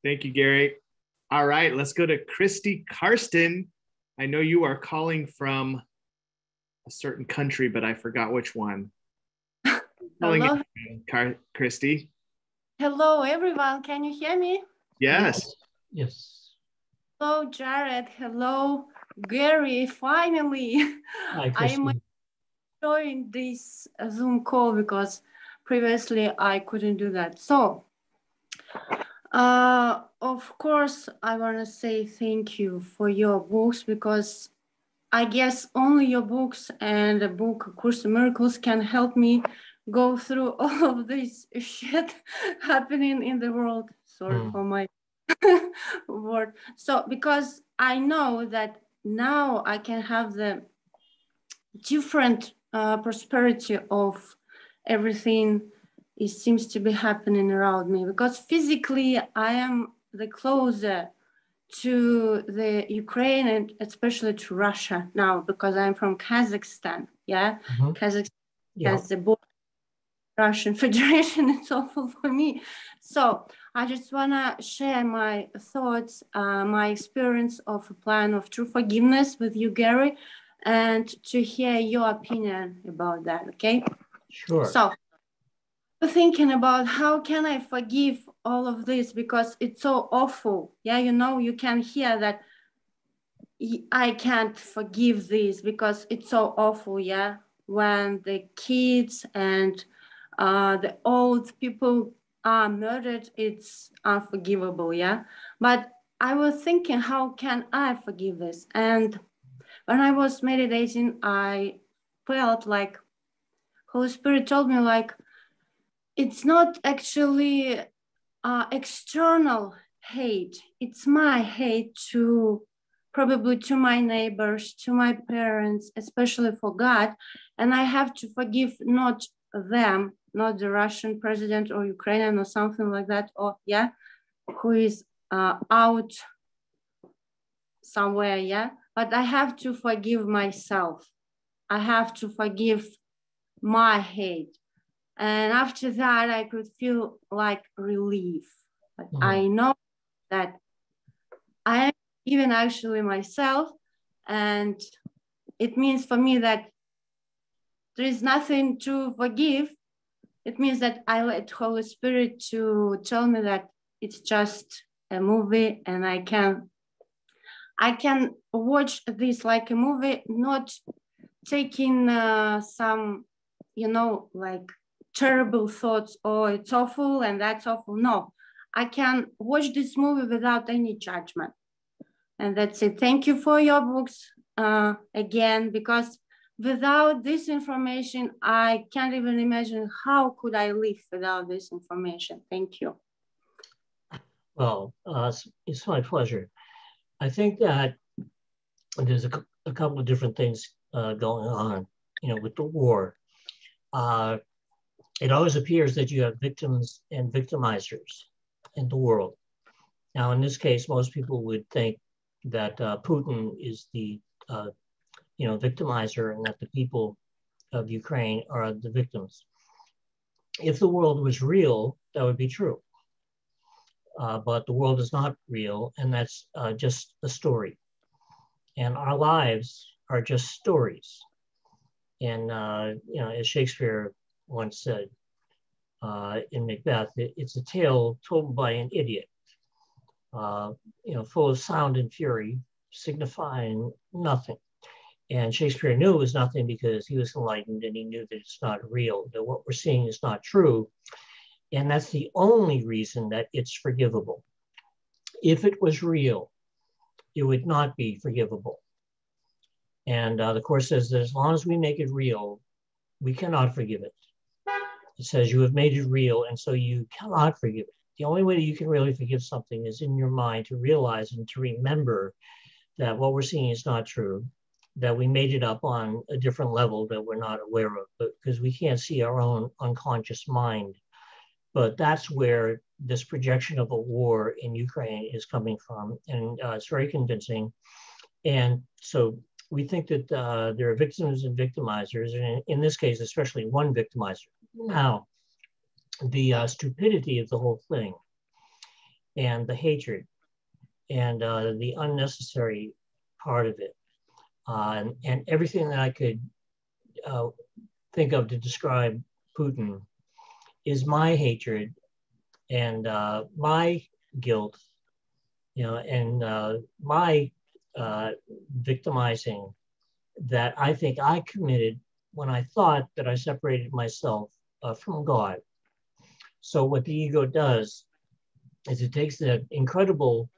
Thank you, Gary. All right, let's go to Christy Karsten. I know you are calling from a certain country, but I forgot which one. Hello. Christy. Hello, everyone. Can you hear me? Yes. Yes. Hello, Jared. Hello, Gary. Finally, Hi, I am enjoying this Zoom call because previously I couldn't do that. So, of course, I want to say thank you for your books because I guess only your books and the book Course in Miracles can help me go through all of this shit happening in the world. Sorry for my word. So, because I know that now I can have the different prosperity of everything it seems to be happening around me, because physically I am the closer to the Ukraine and especially to Russia now, because I'm from Kazakhstan. Yeah, Kazakhstan has the border Russian Federation. It's awful for me. So I just wanna share my thoughts, my experience of a plan of true forgiveness with you, Gary, and to hear your opinion about that. Okay. Sure. So thinking about how can I forgive all of this, because it's so awful. Yeah, you know, you can hear that I can't forgive this because it's so awful. Yeah, when the kids and the old people are murdered, it's unforgivable. Yeah, but I was thinking, how can I forgive this? And when I was meditating, I felt like Holy Spirit told me, like, it's not actually external hate. It's my hate to probably to my neighbors, to my parents, especially for God. And I have to forgive not them, not the Russian president or Ukrainian or something like that, or yeah, who is out somewhere, yeah. But I have to forgive myself. I have to forgive my hate. And after that, I could feel like relief. But I know that I am even actually myself. And it means for me that there is nothing to forgive. It means that I let Holy Spirit to tell me that it's just a movie, and I can watch this like a movie, not taking some, you know, like terrible thoughts, oh, it's awful and that's awful. No, I can watch this movie without any judgment. And that's it. Thank you for your books again, because without this information, I can't even imagine how could I live without this information. Thank you. Well, it's my pleasure. I think that there's a couple of different things going on, you know, with the war. It always appears that you have victims and victimizers in the world. Now, in this case, most people would think that Putin is the, you know, victimizer, and that the people of Ukraine are the victims. If the world was real, that would be true. But the world is not real, and that's just a story. And our lives are just stories. And, you know, as Shakespeare once said in Macbeth, it's a tale told by an idiot, you know, full of sound and fury, signifying nothing. And Shakespeare knew it was nothing because he was enlightened, and he knew that it's not real, that what we're seeing is not true. And that's the only reason that it's forgivable. If it was real, it would not be forgivable. And the Course says that as long as we make it real, we cannot forgive it. It says you have made it real, and so you cannot forgive it. The only way that you can really forgive something is in your mind to realize and to remember that what we're seeing is not true, that we made it up on a different level that we're not aware of, because we can't see our own unconscious mind. But that's where this projection of a war in Ukraine is coming from, and it's very convincing. And so we think that there are victims and victimizers, and in this case, especially one victimizer. Now, the stupidity of the whole thing and the hatred and the unnecessary part of it. And everything that I could think of to describe Putin is my hatred and my guilt, and my victimizing that I think I committed when I thought that I separated myself from God. So what the ego does is it takes that incredible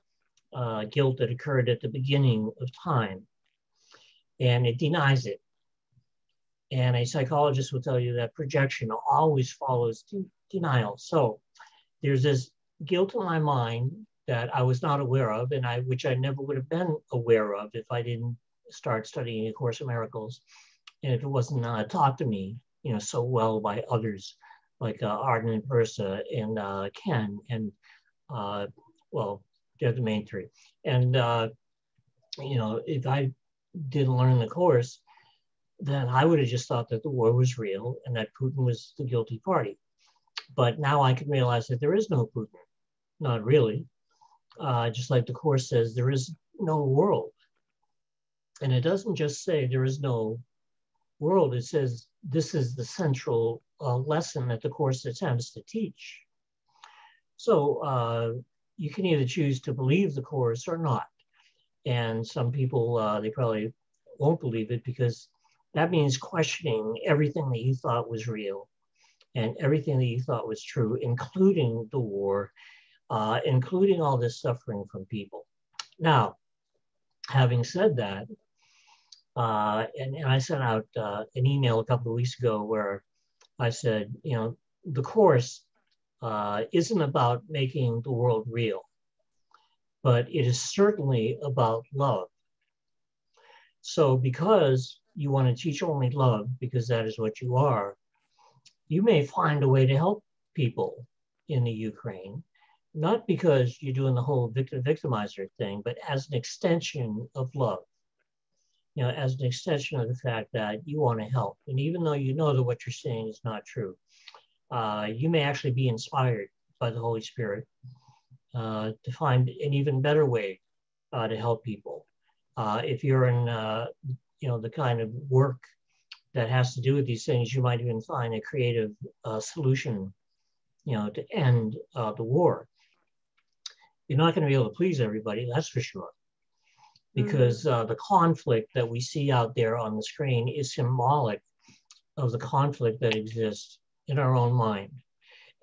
guilt that occurred at the beginning of time and it denies it. And a psychologist will tell you that projection always follows denial. So there's this guilt in my mind that I was not aware of, and which I never would have been aware of if I didn't start studying A Course in Miracles, and if it wasn't taught to me, so well by others like Arden and Versa and Ken, and well, they're the main three. And if I didn't learn the Course, then I would have just thought that the war was real and that Putin was the guilty party. But now I can realize that there is no Putin, not really. Just like the Course says, there is no world. And it doesn't just say there is no world, it says this is the central lesson that the Course attempts to teach. So you can either choose to believe the Course or not. And some people, they probably won't believe it because that means questioning everything that you thought was real and everything that you thought was true, including the war, including all this suffering from people. Now, having said that, and I sent out an email a couple of weeks ago where I said, the Course isn't about making the world real, but it is certainly about love. So because you want to teach only love, because that is what you are, you may find a way to help people in the Ukraine, not because you're doing the whole victimizer thing, but as an extension of love, as an extension of the fact that you want to help. And even though you know that what you're saying is not true, you may actually be inspired by the Holy Spirit to find an even better way to help people. If you're in the kind of work that has to do with these things, you might even find a creative solution, to end the war. You're not going to be able to please everybody, that's for sure, because the conflict that we see out there on the screen is symbolic of the conflict that exists in our own mind.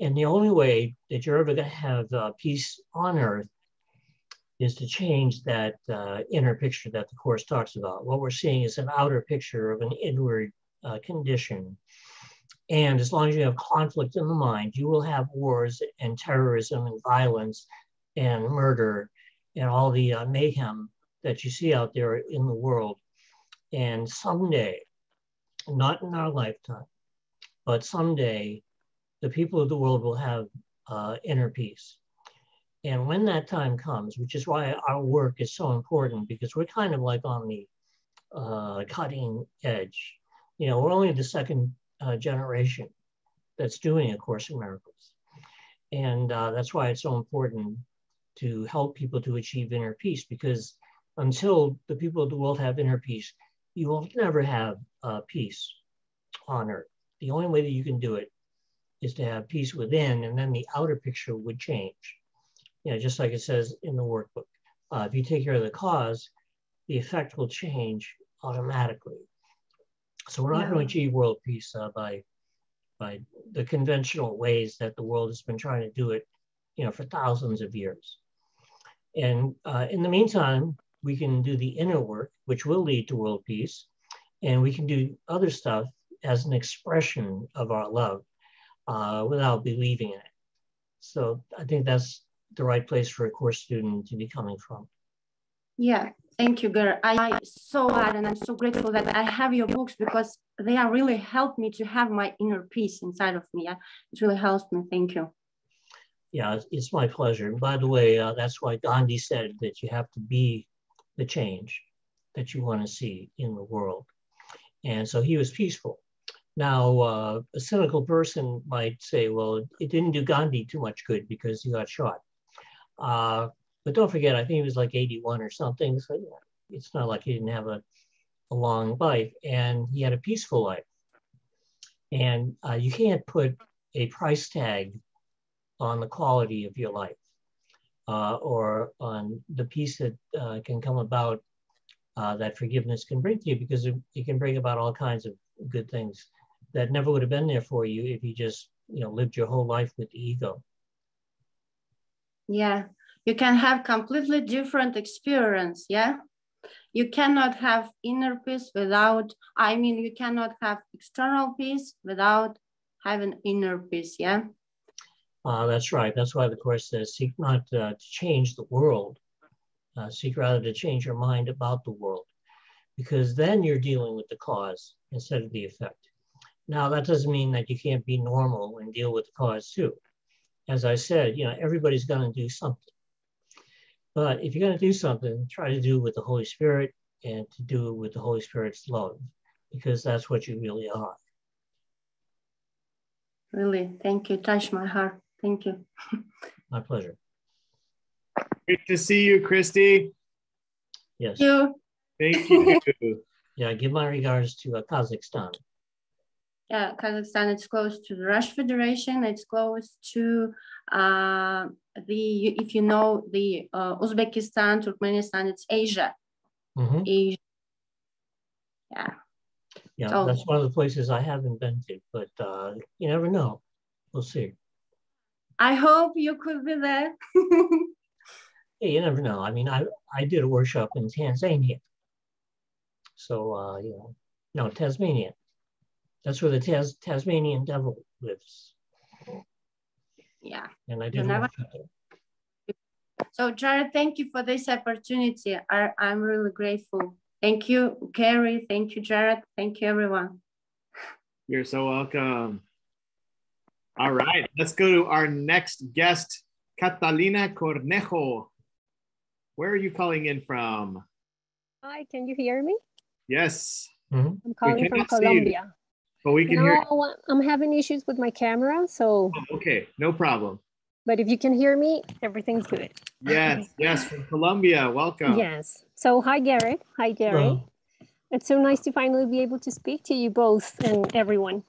And the only way that you're ever going to have peace on earth is to change that inner picture that the Course talks about. What we're seeing is an outer picture of an inward condition. And as long as you have conflict in the mind, you will have wars and terrorism and violence and murder and all the mayhem that you see out there in the world. And someday, not in our lifetime, but someday, the people of the world will have inner peace. And when that time comes, which is why our work is so important, because we're kind of like on the cutting edge. We're only the second generation that's doing A Course in Miracles. And that's why it's so important to help people to achieve inner peace, because until the people of the world have inner peace, you will never have peace on earth. The only way that you can do it is to have peace within, and then the outer picture would change. Just like it says in the workbook, if you take care of the cause, the effect will change automatically. So we're not going to achieve world peace by the conventional ways that the world has been trying to do it, for thousands of years. And in the meantime, we can do the inner work, which will lead to world peace, and we can do other stuff as an expression of our love without believing in it. So I think that's the right place for a Course student to be coming from. Yeah, thank you, Gar. I'm so glad and I'm so grateful that I have your books, because they are really helped me to have my inner peace inside of me. It really helps me. Thank you. Yeah, it's my pleasure. And by the way, that's why Gandhi said that you have to be the change that you want to see in the world. And so he was peaceful. Now, a cynical person might say, well, it didn't do Gandhi too much good because he got shot. But don't forget, I think he was like 81 or something. So it's not like he didn't have a long life, and he had a peaceful life. And you can't put a price tag on the quality of your life or on the peace that can come about that forgiveness can bring to you, because it can bring about all kinds of good things that never would have been there for you if you just, lived your whole life with the ego. Yeah, you can have completely different experience. Yeah, you cannot have inner peace without, you cannot have external peace without having inner peace. Yeah. That's right. That's why the Course says, seek not to change the world, seek rather to change your mind about the world, because then you're dealing with the cause instead of the effect. Now, that doesn't mean that you can't be normal and deal with the cause too. As I said, everybody's going to do something. But if you're going to do something, try to do it with the Holy Spirit and to do it with the Holy Spirit's love, because that's what you really are. Really, thank you. Touch my heart. Thank you. My pleasure. Great to see you, Christy. Yes. Thank you. Thank you. Yeah, give my regards to Kazakhstan. Yeah, Kazakhstan, it's close to the Russian Federation. It's close to if you know the Uzbekistan, Turkmenistan, it's Asia. Mm-hmm. Asia. Yeah. Yeah, so, that's one of the places I haven't been to, but you never know. We'll see. I hope you could be there. Yeah, you never know. I did a workshop in Tanzania. So, no, Tasmania. That's where the Tasmanian devil lives. Yeah. And I did a workshop there. So, Jared, thank you for this opportunity. I'm really grateful. Thank you, Gary. Thank you, Jared. Thank you, everyone. You're so welcome. All right, let's go to our next guest, Catalina Cornejo. Where are you calling in from? Hi, can you hear me? Yes. Mm-hmm. I'm calling from Colombia. But we can hear you. I'm having issues with my camera, so. Oh, okay, no problem. But if you can hear me, everything's good. Yes, from Colombia. Welcome. Yes. So hi, Garrett. Hi, Gary. Hello. It's so nice to finally be able to speak to you both and everyone.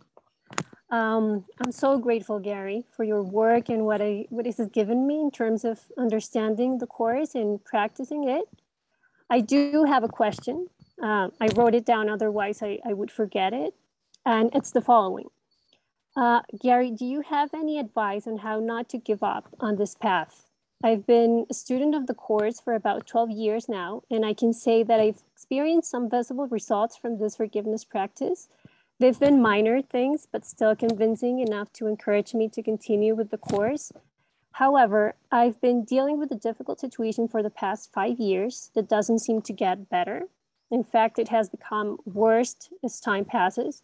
I'm so grateful, Gary, for your work and what it has given me in terms of understanding the Course and practicing it. I do have a question. I wrote it down, otherwise I would forget it. And it's the following. Gary, do you have any advice on how not to give up on this path? I've been a student of the Course for about 12 years now, and I can say that I've experienced some visible results from this forgiveness practice. They've been minor things, but still convincing enough to encourage me to continue with the Course. However, I've been dealing with a difficult situation for the past 5 years that doesn't seem to get better. In fact, it has become worse as time passes.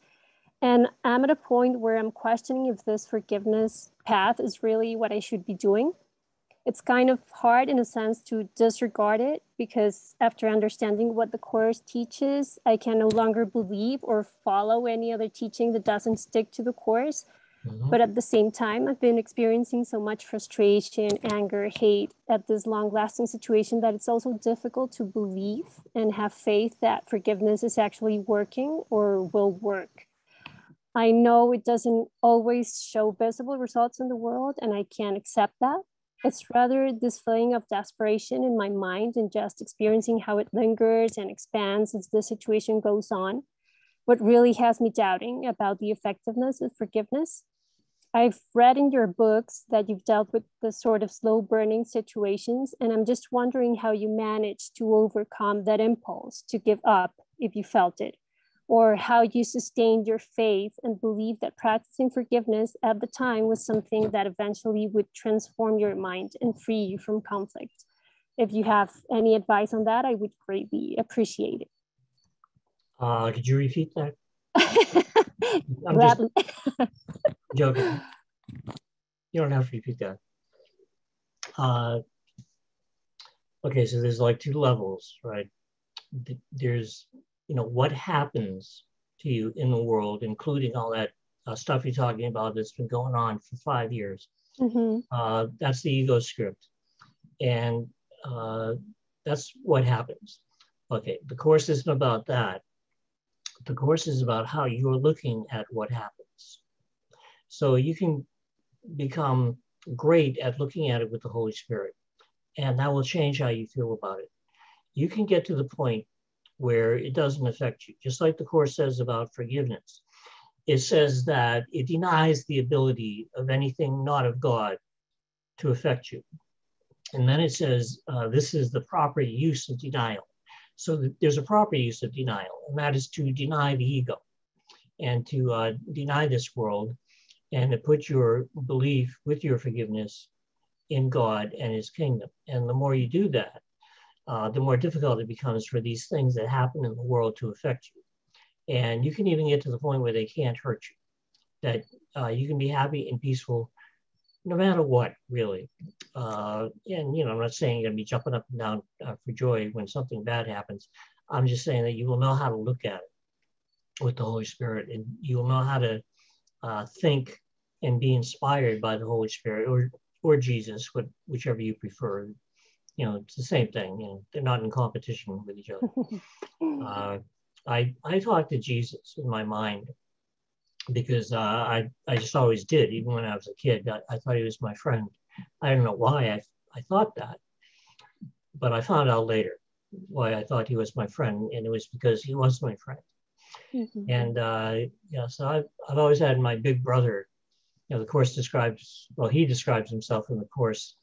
And I'm at a point where I'm questioning if this forgiveness path is really what I should be doing. It's kind of hard in a sense to disregard it, because after understanding what the Course teaches, I can no longer believe or follow any other teaching that doesn't stick to the Course. Mm-hmm. But at the same time, I've been experiencing so much frustration, anger, hate at this long-lasting situation that it's also difficult to believe and have faith that forgiveness is actually working or will work. I know it doesn't always show visible results in the world, and I can't accept that. It's rather this feeling of desperation in my mind and just experiencing how it lingers and expands as the situation goes on, what really has me doubting about the effectiveness of forgiveness. I've read in your books that you've dealt with the sort of slow burning situations, and I'm just wondering how you managed to overcome that impulse to give up if you felt it, or how you sustained your faith and believed that practicing forgiveness at the time was something that eventually would transform your mind and free you from conflict. If you have any advice on that, I would greatly appreciate it. Could you repeat that? I'm Gladly. just joking. You don't have to repeat that. Okay, so there's like two levels, right? There's, what happens to you in the world, including all that stuff you're talking about that's been going on for 5 years. Mm-hmm. That's the ego script. And that's what happens. Okay, the Course isn't about that. The Course is about how you're looking at what happens. So you can become great at looking at it with the Holy Spirit, and that will change how you feel about it. You can get to the point where it doesn't affect you, just like the Course says about forgiveness. It says that it denies the ability of anything not of God to affect you. And then it says, this is the proper use of denial. So there's a proper use of denial, and that is to deny the ego and to deny this world and to put your belief with your forgiveness in God and his kingdom. And the more you do that, the more difficult it becomes for these things that happen in the world to affect you. And you can even get to the point where they can't hurt you, that you can be happy and peaceful no matter what, really. And, you know, I'm not saying you're gonna be jumping up and down for joy when something bad happens. I'm just saying that you will know how to look at it with the Holy Spirit, and you will know how to think and be inspired by the Holy Spirit or Jesus, whichever you prefer. You know, it's the same thing. You know, they're not in competition with each other. I talk to Jesus in my mind because I just always did. Even when I was a kid, I thought he was my friend. I don't know why I thought that, but I found out later why I thought he was my friend, and it was because he was my friend. Mm-hmm. And yeah, so I've always had my big brother. You know, the Course describes, well, he describes himself in the Course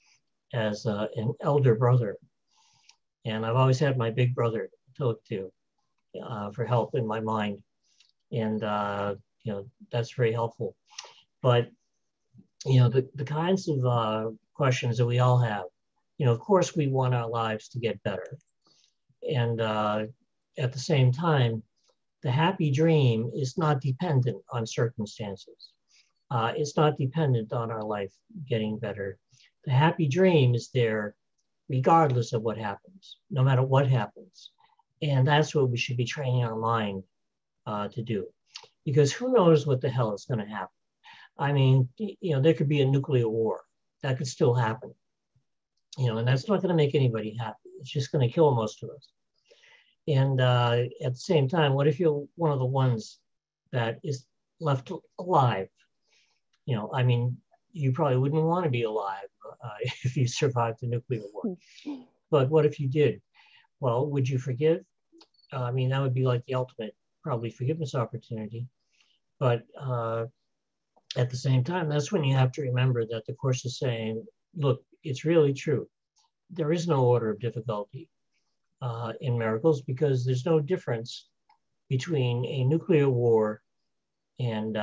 as an elder brother, and I've always had my big brother to look to for help in my mind, and you know, that's very helpful. But you know, the kinds of questions that we all have, you know, of course we want our lives to get better, and at the same time, the happy dream is not dependent on circumstances. It's not dependent on our life getting better. The happy dream is there regardless of what happens, no matter what happens. And that's what we should be training our mind to do. Because who knows what the hell is going to happen? I mean, you know, there could be a nuclear war. That could still happen. You know, and that's not going to make anybody happy. It's just going to kill most of us. And at the same time, what if you're one of the ones that is left alive? You know, I mean, you probably wouldn't want to be alive if you survived the nuclear war. But what if you did? Well, would you forgive? I mean, that would be like the ultimate, probably, forgiveness opportunity. But at the same time, that's when you have to remember that the Course is saying, look, it's really true. There is no order of difficulty in miracles, because there's no difference between a nuclear war and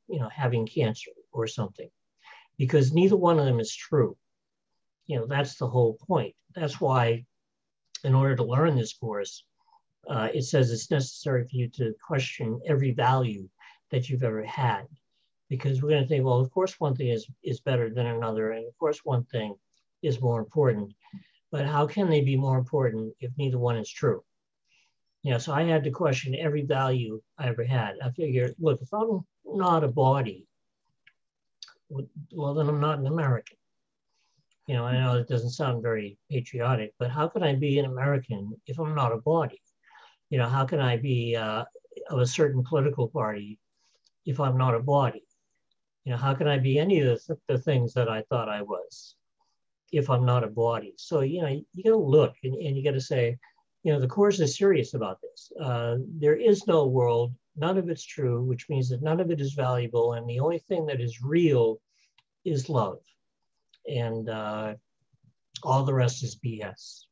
you know, having cancer or something, because neither one of them is true. You know, that's the whole point. That's why, in order to learn this Course, it says it's necessary for you to question every value that you've ever had, because we're going to think, well, of course one thing is better than another, and of course one thing is more important, but how can they be more important if neither one is true? You know, so I had to question every value I ever had. I figured, look, if I'm not a body, well, then I'm not an American. You know, I know it doesn't sound very patriotic, but how can I be an American if I'm not a body? You know, how can I be of a certain political party if I'm not a body? You know, how can I be any of the things that I thought I was if I'm not a body? So, you know, you got to look and you got to say, you know, the Course is serious about this. There is no world, none of it's true, which means that none of it is valuable. And the only thing that is real is love. And all the rest is BS.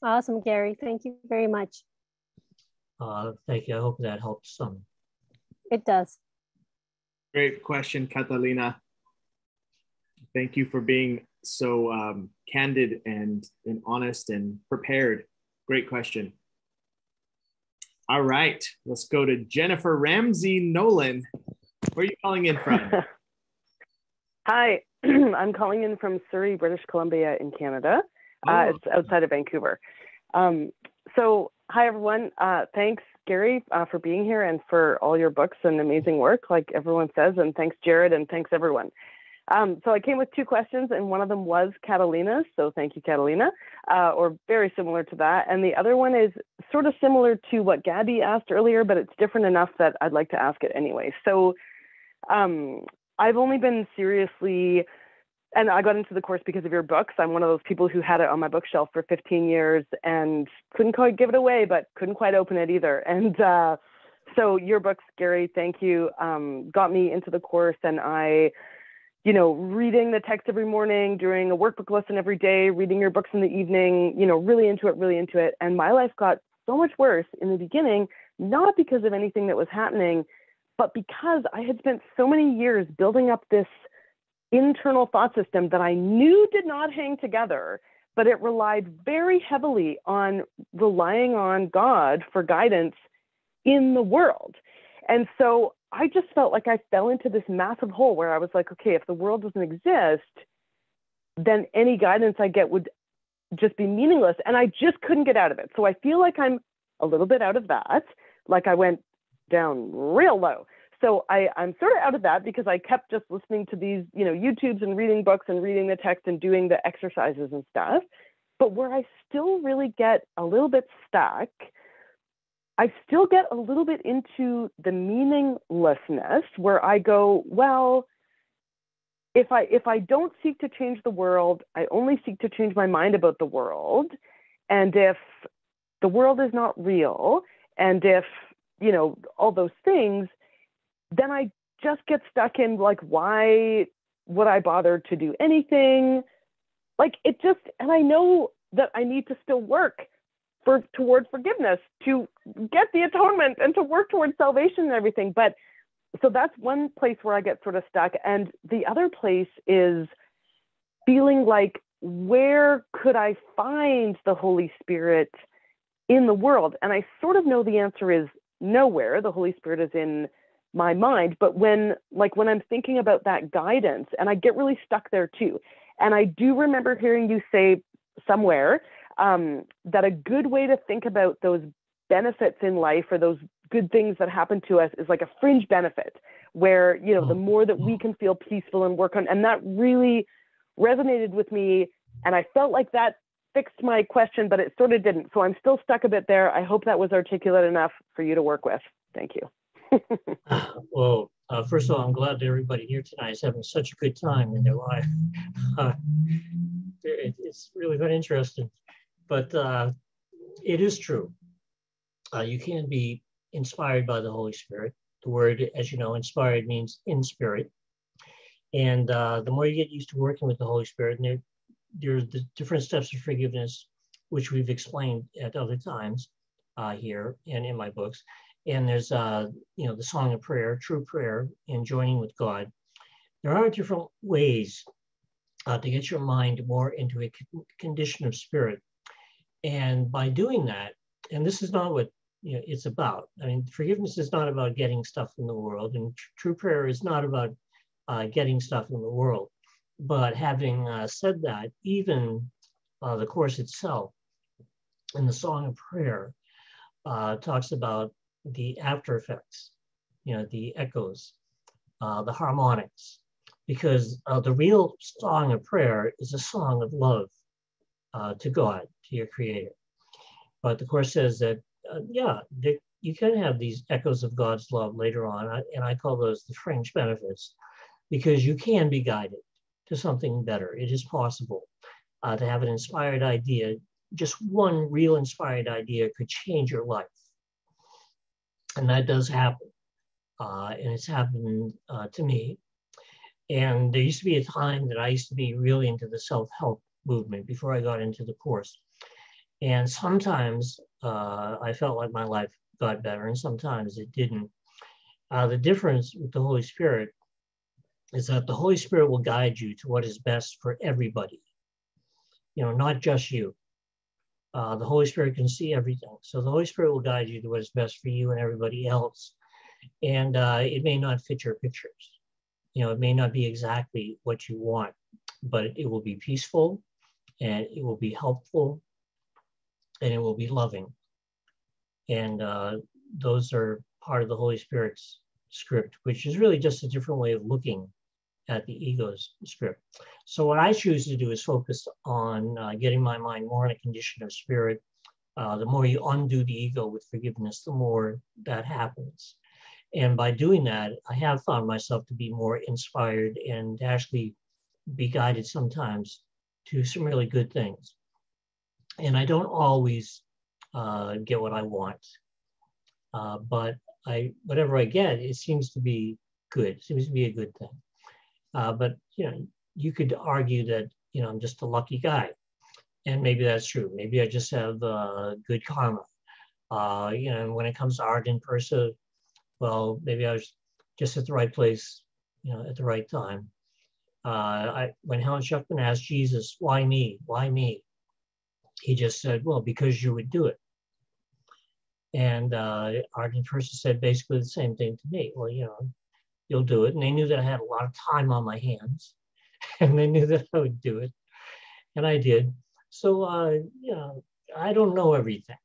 Awesome, Gary. Thank you very much. Thank you. I hope that helps some. It does. Great question, Catalina. Thank you for being so candid and honest and prepared. Great question. All right, let's go to Jennifer Ramsey Nolan. Where are you calling in from? Hi, I'm calling in from Surrey, British Columbia in Canada. It's outside of Vancouver. So hi, everyone. Thanks, Gary, for being here and for all your books and amazing work, like everyone says. And thanks, Jared, and thanks, everyone. So I came with two questions, and one of them was Catalina's. So thank you, Catalina, or very similar to that. And the other one is sort of similar to what Gabby asked earlier, but it's different enough that I'd like to ask it anyway. So I've only been seriously, and I got into the course because of your books. I'm one of those people who had it on my bookshelf for 15 years and couldn't quite give it away, but couldn't quite open it either. And so your books, Gary, thank you, got me into the course, and reading the text every morning, doing a workbook lesson every day, reading your books in the evening, really into it. And my life got so much worse in the beginning, not because of anything that was happening, but because I had spent so many years building up this internal thought system that I knew did not hang together, but it relied very heavily on relying on God for guidance in the world. And so I just felt like I fell into this massive hole where I was like, okay, if the world doesn't exist, then any guidance I get would just be meaningless. And I just couldn't get out of it. So I feel like I'm a little bit out of that. Like I went down real low. So I'm sort of out of that because I kept just listening to these, YouTubes and reading books and reading the text and doing the exercises and stuff. But where I still really get a little bit stuck, I still get a little bit into the meaninglessness where I go, well, if I don't seek to change the world, I only seek to change my mind about the world. And if the world is not real, and if, all those things, then I just get stuck in like, why would I bother to do anything? Like and I know that I need to still work toward forgiveness, to get the atonement and to work towards salvation and everything. But so that's one place where I get sort of stuck. And the other place is feeling like, where could I find the Holy Spirit in the world? And I sort of know the answer is nowhere. The Holy Spirit is in my mind. But when I'm thinking about that guidance, and I get really stuck there too. And I do remember hearing you say somewhere that a good way to think about those benefits in life, or those good things that happen to us, is like a fringe benefit, where, the more that we can feel peaceful and work on, and that really resonated with me. And I felt like that fixed my question, but it sort of didn't. So I'm still stuck a bit there. I hope that was articulate enough for you to work with. Thank you. Well, first of all, I'm glad that everybody here tonight is having such a good time in their life. It's really very interesting. But it is true. You can be inspired by the Holy Spirit. The word, as you know, inspired means in spirit. And the more you get used to working with the Holy Spirit, and there's the different steps of forgiveness, which we've explained at other times here and in my books. And there's, the song of prayer, true prayer, and joining with God. There are different ways to get your mind more into a condition of spirit. And by doing that, and this is not what it's about. I mean, forgiveness is not about getting stuff in the world, and true prayer is not about getting stuff in the world. But having said that, even the Course itself, in the Song of Prayer, talks about the after effects, the echoes, the harmonics, because the real Song of Prayer is a song of love to God, to your Creator. But the Course says that, you can have these echoes of God's love later on, and I call those the fringe benefits, because you can be guided to something better. It is possible to have an inspired idea. Just one real inspired idea could change your life. And that does happen. And it's happened to me. And there used to be a time that I used to be really into the self-help movement before I got into the Course. And sometimes I felt like my life got better, and sometimes it didn't. The difference with the Holy Spirit is that the Holy Spirit will guide you to what is best for everybody, not just you. The Holy Spirit can see everything. So the Holy Spirit will guide you to what is best for you and everybody else. And it may not fit your pictures. It may not be exactly what you want, but it will be peaceful, and it will be helpful, and it will be loving. And those are part of the Holy Spirit's script, which is really just a different way of looking at the ego's script. So what I choose to do is focus on getting my mind more in a condition of spirit. The more you undo the ego with forgiveness, the more that happens. And by doing that, I have found myself to be more inspired and to actually be guided sometimes to some really good things. And I don't always get what I want, but whatever I get, it seems to be good. It seems to be a good thing. But you could argue that I'm just a lucky guy, and maybe that's true. Maybe I just have good karma. When it comes to art and Persa, well, maybe I was just at the right place, at the right time. When Helen Schuckman asked Jesus, "Why me? Why me?" He just said, "Well, because you would do it." And art and Persa said basically the same thing to me. Well, you'll do it. And they knew that I had a lot of time on my hands, and they knew that I would do it, and I did. So, I don't know everything,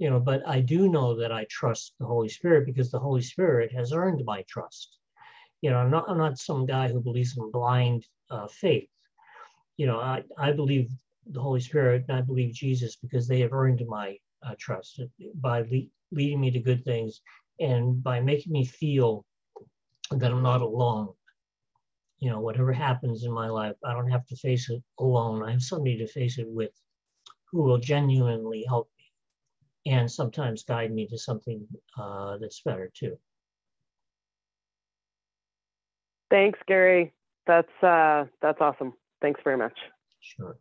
but I do know that I trust the Holy Spirit because the Holy Spirit has earned my trust. I'm not some guy who believes in blind faith. I believe the Holy Spirit and I believe Jesus because they have earned my trust by leading me to good things and by making me feel that I'm not alone. Whatever happens in my life, I don't have to face it alone. I have somebody to face it with who will genuinely help me and sometimes guide me to something that's better too. Thanks, Gary. That's awesome. Thanks very much. Sure.